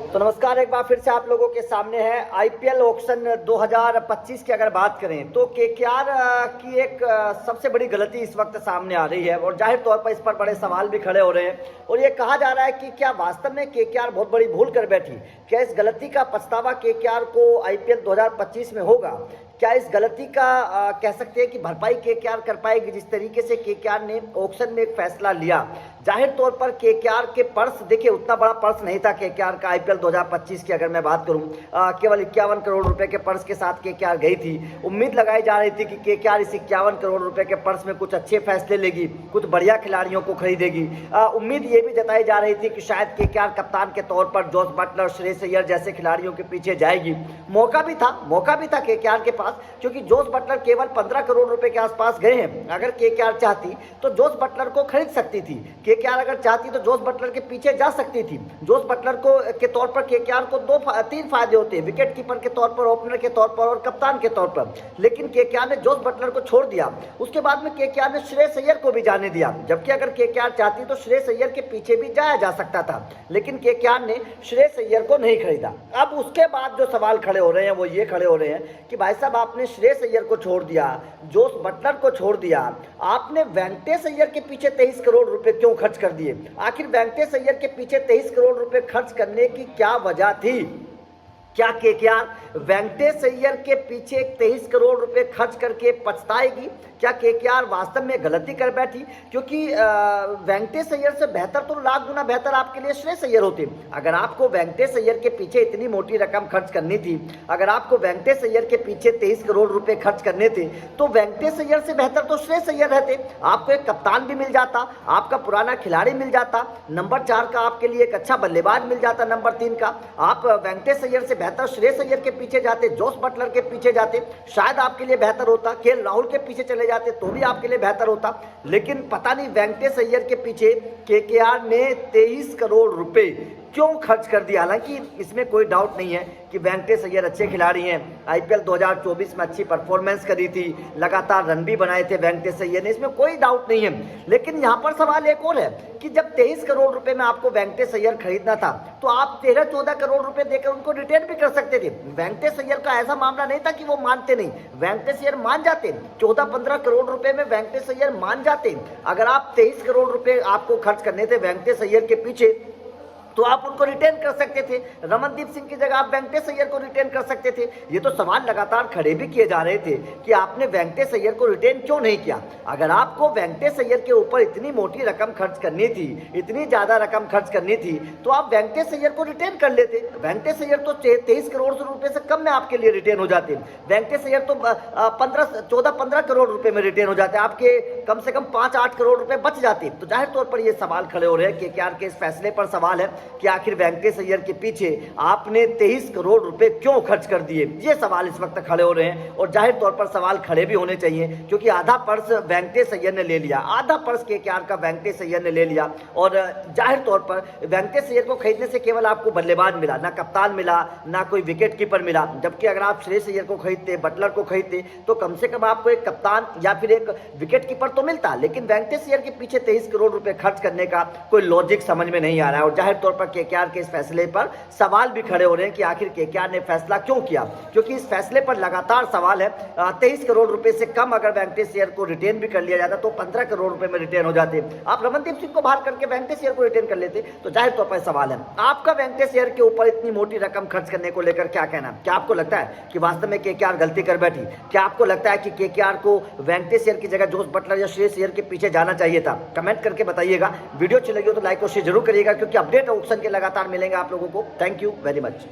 तो नमस्कार, एक बार फिर से आप लोगों के सामने है आईपीएल ऑक्शन 2025 की अगर बात करें तो केकेआर की एक सबसे बड़ी गलती इस वक्त सामने आ रही है और जाहिर तौर पर इस पर बड़े सवाल भी खड़े हो रहे हैं और ये कहा जा रहा है कि क्या वास्तव में केकेआर बहुत बड़ी भूल कर बैठी। क्या इस गलती का पछतावा केकेआर को आईपीएल 2025 में होगा? क्या इस गलती का कह सकते हैं कि भरपाई केकेआर कर पाएगी? जिस तरीके से केकेआर ने ऑक्शन में एक फैसला लिया, जाहिर तौर पर केकेआर के पर्स, देखिए उतना बड़ा पर्स नहीं था केकेआर का आईपीएल 2025 की अगर मैं बात करूं, केवल 51 करोड़ रुपए के पर्स के साथ केकेआर गई थी। उम्मीद लगाई जा रही थी कि केकेआर इस 51 करोड़ रुपए के पर्स में कुछ अच्छे फैसले लेगी, कुछ बढ़िया खिलाड़ियों को खरीदेगी। उम्मीद ये भी जताई जा रही थी कि शायद केकेआर कप्तान के तौर पर जोस बटलर, श्रेयस अय्यर जैसे खिलाड़ियों के पीछे जाएगी। मौका भी था केकेआर के पास, क्योंकि जोस बटलर केवल 15 करोड़ रुपए के आसपास गए हैं। अगर केकेआर चाहती तो जोस बटलर को खरीद सकती थी। केकेआर अगर चाहती तो जोस बटलर के पीछे जा सकती थी। जोस बटलर को के तौर पर केकेआर को तीन फायदे होते हैं, विकेट कीपर के तौर पर, ओपनर के तौर पर और कप्तान के तौर पर। लेकिन केकेआर ने जोस बटलर को छोड़ दिया। उसके बाद में केकेआर ने श्रेयस अय्यर को भी जाने दिया, जबकि अगर केकेआर चाहती तो श्रेयस अय्यर के पीछे भी जाया जा सकता था। लेकिन केकेआर ने श्रेयस अय्यर को नहीं खरीदा। अब उसके बाद जो सवाल खड़े हो रहे हैं वो ये खड़े हो रहे हैं कि भाई साहब, आपने श्रेयस अय्यर को छोड़ दिया, जोस बटलर को छोड़ दिया, आपने वेंकटेश अय्यर के पीछे 23 करोड़ रुपए क्यों खर्च कर दिए? आखिर वेंकटेश अय्यर के पीछे 23 करोड़ रुपए खर्च करने की क्या वजह थी? क्या केकेआर वेंकटेश अय्यर के पीछे 23 करोड़ रुपए खर्च करके पछताएगी? क्या केकेआर वास्तव में गलती कर बैठी? क्योंकि वेंकटेश अय्यर से बेहतर तो लाख गुना बेहतर आपके लिए श्रेयस अय्यर होते। अगर आपको वेंकटेश अय्यर के पीछे इतनी मोटी रकम खर्च करनी थी, अगर आपको वेंकटेश अय्यर के पीछे 23 करोड़ रुपए खर्च करने थे, तो वेंकटेश अय्यर से बेहतर तो श्रेयस अय्यर रहते। आपको एक कप्तान भी मिल जाता, आपका पुराना खिलाड़ी मिल जाता, नंबर 4 का आपके लिए एक अच्छा बल्लेबाज मिल जाता, नंबर 3 का। आप वेंकटेश अय्यर से बेहतर श्रेयस अय्यर के पीछे जाते, जोस बटलर के पीछे जाते, शायद आपके लिए बेहतर होता। केएल राहुल के पीछे चले जाते तो भी आपके लिए बेहतर होता। लेकिन पता नहीं वेंकटेश अय्यर के पीछे केकेआर ने 23 करोड़ रुपए क्यों खर्च कर दिया। हालांकि इसमें कोई डाउट नहीं है कि वेंकटेश अय्यर अच्छे खिलाड़ी हैं, आईपीएल 2024 में अच्छी परफॉर्मेंस करी थी, लगातार रन भी बनाए थे वेंकटेश अय्यर ने, इसमें कोई डाउट नहीं है। लेकिन यहां पर सवाल एक और है कि जब 23 करोड़ रुपए में आपको वेंकटेश अय्यर खरीदना था तो आप 13-14 करोड़ रुपए देकर उनको रिटेन भी कर सकते थे। वेंकटेश अय्यर का ऐसा मामला नहीं था कि वो मानते नहीं, वेंकटेश अय्यर मान जाते। 14-15 करोड़ रुपए में वेंकटेश अय्यर मान जाते। अगर आप 23 करोड़ रुपए आपको खर्च करने थे वेंकटेश अय्यर के पीछे तो आप उनको रिटेन कर सकते थे। रमनदीप सिंह की जगह आप वेंकटेश अय्यर को रिटेन कर सकते थे। ये तो सवाल लगातार खड़े भी किए जा रहे थे कि आपने वेंकटेश अय्यर को रिटेन क्यों नहीं किया। अगर आपको वेंकटेश अय्यर के ऊपर इतनी मोटी रकम खर्च करनी थी, इतनी ज्यादा रकम खर्च करनी थी, तो आप वेंकटेश अय्यर को रिटेन कर लेते। वेंकटेश अय्यर तो 23 करोड़ रुपए से कम में आपके लिए रिटेन हो जाते। वेंकटेश अय्यर तो 14-15 करोड़ रुपए में रिटेन हो जाते, आपके कम से कम 5-8 करोड़ रुपए बच जाते। तो जाहिर तौर पर यह सवाल खड़े हो रहे हैं, केकेआर के इस फैसले पर सवाल है कि आखिर वेंकटेश अय्यर के पीछे आपने 23 करोड़ रुपए क्यों खर्च कर दिए। ये सवाल इस वक्त खड़े हो रहे हैं और जाहिर तौर पर सवाल खड़े भी होने चाहिए, क्योंकि आधा पर्स वेंकटेश अय्यर ने ले लिया, आधा पर्स केकेआर का वेंकटेश अय्यर ने ले लिया। और जाहिर तौर पर वेंकटेश अय्यर को खरीदने से केवल आपको बल्लेबाज मिला, ना कप्तान मिला, ना कोई विकेट कीपर मिला। जबकि अगर आप श्रेयस अय्यर को खरीदते, बटलर को खरीदते, तो कम से कम आपको एक कप्तान या फिर एक विकेट कीपर तो मिलता। लेकिन वेंकटेश अय्यर के पीछे 23 करोड़ रुपए खर्च करने का कोई लॉजिक समझ में नहीं आ रहा है और जाहिर तौर पर केकेआर के इस फैसले पर सवाल भी खड़े हो रहे हैं कि आखिर केकेआर ने फैसला क्यों किया। क्योंकि इस फैसले पर लगातार सवाल है। 23 करोड़ रुपए से कम अगर वेंकटेश अय्यर को रिटेन भी कर लिया जाता तो 15 करोड़ रुपए में रिटेन हो जाते। आप रमनदीप सिंह को बाहर करके वेंकटेश अय्यर को रिटेन कर लेते। तो जाहिर तौर पर सवाल है, आपका वेंकटेश अय्यर के ऊपर इतनी मोटी रकम खर्च करने को लेकर क्या कहना? क्या आपको लगता है कि वास्तव में केकेआर गलती कर बैठी? क्या आपको लगता है कि केकेआर को वेंकटेश अय्यर की जगह जोस बटलर या श्रेयस अय्यर के पीछे जाना चाहिए था? कमेंट करके बताइएगा। वीडियो अच्छी लगी हो तो लाइक और शेयर जरूर करिएगा, क्योंकि अपडेट ऑक्शन के लगातार मिलेंगे आप लोगों को। Thank you very much.